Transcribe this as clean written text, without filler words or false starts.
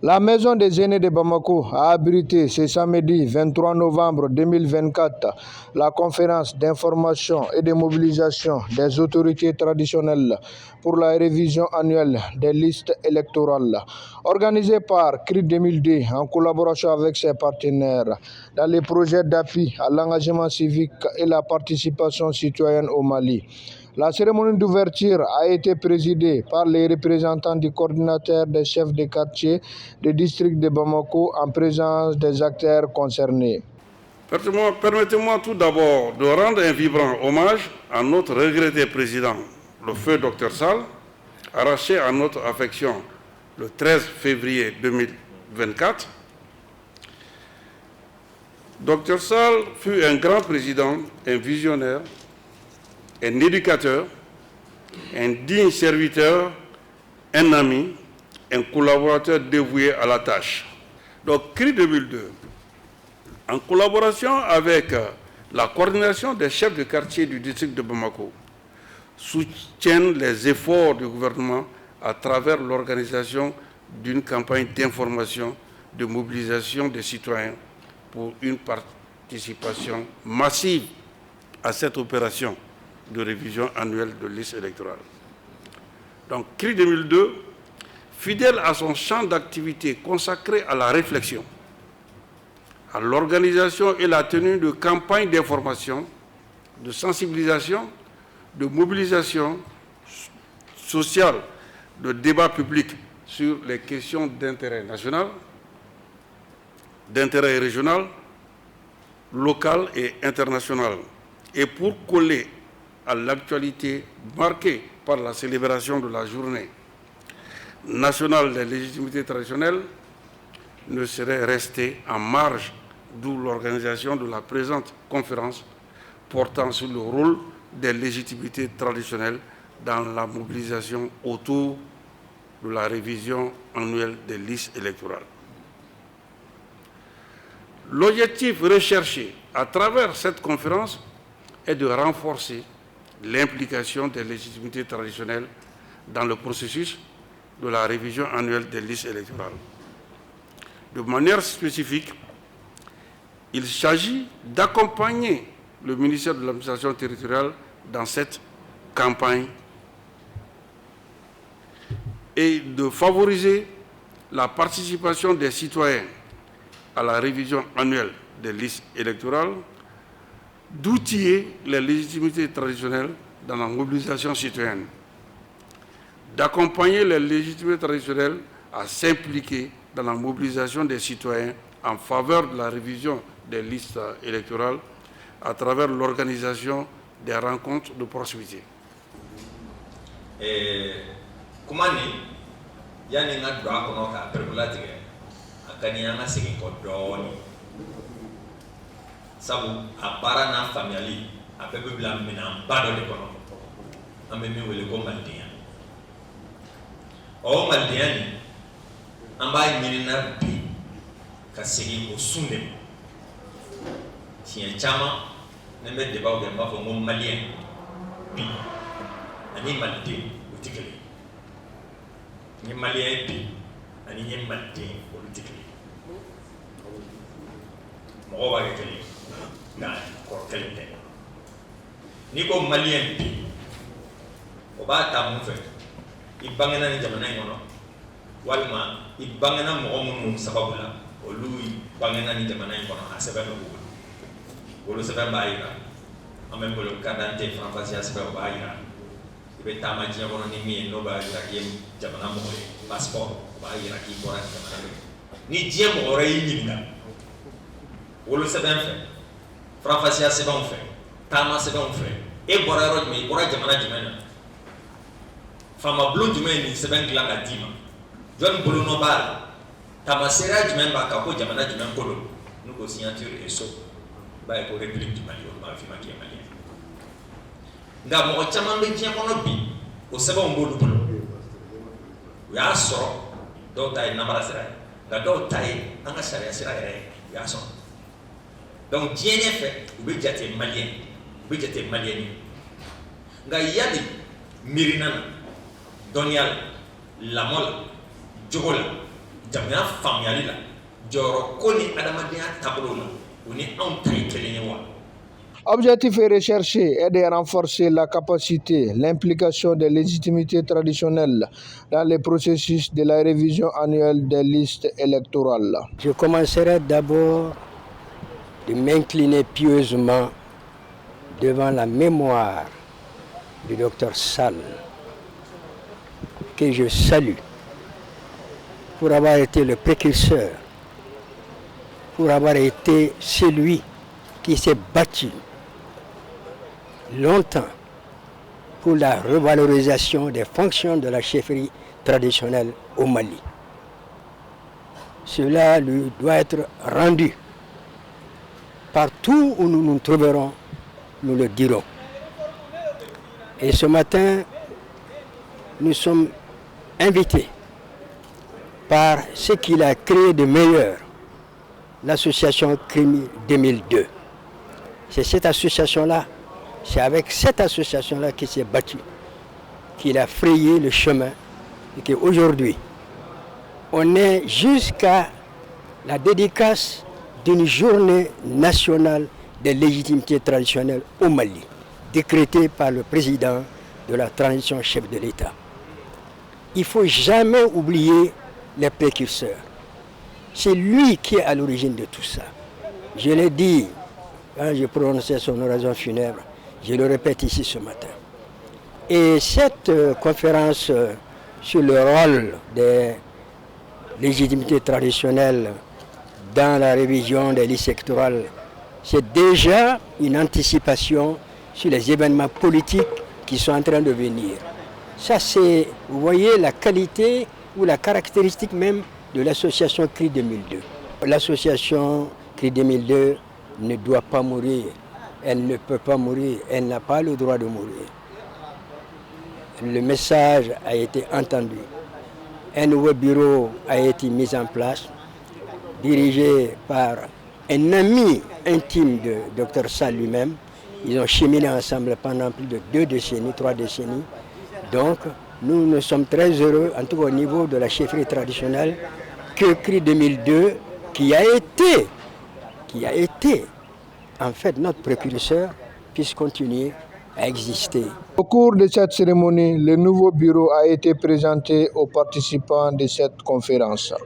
La Maison des aînés de Bamako a abrité ce samedi 23 novembre 2024 la conférence d'information et de mobilisation des autorités traditionnelles pour la révision annuelle des listes électorales, organisée par CRI 2002 en collaboration avec ses partenaires dans les projets d'appui à l'engagement civique et la participation citoyenne au Mali. La cérémonie d'ouverture a été présidée par les représentants du coordinateur des chefs de quartier du district de Bamako en présence des acteurs concernés. Permettez-moi tout d'abord de rendre un vibrant hommage à notre regretté président, le feu Dr Sall, arraché à notre affection le 13 février 2024. Dr Sall fut un grand président, un visionnaire, un éducateur, un digne serviteur, un ami, un collaborateur dévoué à la tâche. Donc, CRI 2002, en collaboration avec la coordination des chefs de quartier du district de Bamako, soutiennent les efforts du gouvernement à travers l'organisation d'une campagne d'information, de mobilisation des citoyens pour une participation massive à cette opération de révision annuelle de liste électorale. Donc, CRI 2002, fidèle à son champ d'activité consacré à la réflexion, à l'organisation et la tenue de campagnes d'information, de sensibilisation, de mobilisation sociale, de débat public sur les questions d'intérêt national, d'intérêt régional, local et international, et pour coller à l'actualité marquée par la célébration de la journée nationale des légitimités traditionnelles, ne serait resté en marge, d'où l'organisation de la présente conférence portant sur le rôle des légitimités traditionnelles dans la mobilisation autour de la révision annuelle des listes électorales. L'objectif recherché à travers cette conférence est de renforcer l'implication des légitimités traditionnelles dans le processus de la révision annuelle des listes électorales. De manière spécifique, il s'agit d'accompagner le ministère de l'administration territoriale dans cette campagne et de favoriser la participation des citoyens à la révision annuelle des listes électorales, d'outiller les légitimités traditionnelles dans la mobilisation citoyenne, d'accompagner les légitimités traditionnelles à s'impliquer dans la mobilisation des citoyens en faveur de la révision des listes électorales à travers l'organisation des rencontres de proximité. Comment yani nga dwa kono ka pergulatige akani nga sigi ko doni sabu apara na family apepe bla mina bado de kono ambe mi wele ko maldiya o maldiya ni amba nyina bi ka sigi ko sunde tiens chama ne me deba o gamba fo mo malien bi ani maldi utikele ni malien bi ani ni maldi utikele mo ba gekele na ko kelente ni ko malien bi o ba ta mu fe ibangena ni jamana ngono walma ibangena mo mun sababu la o lui bangena ni jamana ngono asaba no ko wolo saba bayira amem bolo kadante franfasia saba bayira ibe tamaji ngono ni mi no bayira yem jamana mo passeport bayira ki bora jamana ni diem ore yinga wolo saba fe franfasia saba fe tama saba fe e bora ro mi bora jamana jamana fama blue jumeni seben klanga dima jon bulu no bal tama sera jumen ba ka ko jamana jumen kolo nuko signature et so ba ko république du Mali on ba fi maki Mali nga mo chama be jia kono bi o seba mbodu bulu ya so do tay namara sera nga do tay anga sharia sera ya so donc jene fait be jate malien nga yadi mirinana Donial, Lamola, Jogola, jamana faamuyali la jɔyɔrɔ ko ni adamadenya taabolo la o ni anw ta ye kelen ye wa. Objectif et recherché est de renforcer la capacité, l'implication des légitimités traditionnelles dans les processus de la révision annuelle des listes électorales. Je commencerai d'abord de m'incliner pieusement devant la mémoire du Dr Sall, que je salue pour avoir été le précurseur, pour avoir été celui qui s'est battu longtemps pour la revalorisation des fonctions de la chefferie traditionnelle au Mali. Cela lui doit être rendu. Partout où nous nous trouverons, nous le dirons. Et ce matin, nous sommes invités par ce qu'il a créé de meilleur, l'association CRIMI 2002. C'est cette association-là, c'est avec cette association-là qu'il s'est battu, qu'il a frayé le chemin et qu'aujourd'hui, on est jusqu'à la dédicace d'une journée nationale des légitimités traditionnelles au Mali, décrétée par le président de la transition chef de l'État. Il ne faut jamais oublier les précurseurs. C'est lui qui est à l'origine de tout ça. Je l'ai dit quand je prononçais son oraison funèbre, je le répète ici ce matin. Et cette conférence sur le rôle des légitimités traditionnelles dans la révision des listes électorales, c'est déjà une anticipation sur les événements politiques qui sont en train de venir. Ça, c'est, vous voyez, la qualité ou la caractéristique même de l'association CRI 2002. L'association CRI 2002 ne doit pas mourir. Elle ne peut pas mourir. Elle n'a pas le droit de mourir. Le message a été entendu. Un nouveau bureau a été mis en place, dirigé par un ami intime de Dr Sall lui-même. Ils ont cheminé ensemble pendant plus de 2 décennies, 3 décennies. Donc, nous sommes très heureux, en tout cas au niveau de la chefferie traditionnelle, que CRI 2002, qui a été en fait notre précurseur, puisse continuer à exister. Au cours de cette cérémonie, le nouveau bureau a été présenté aux participants de cette conférence.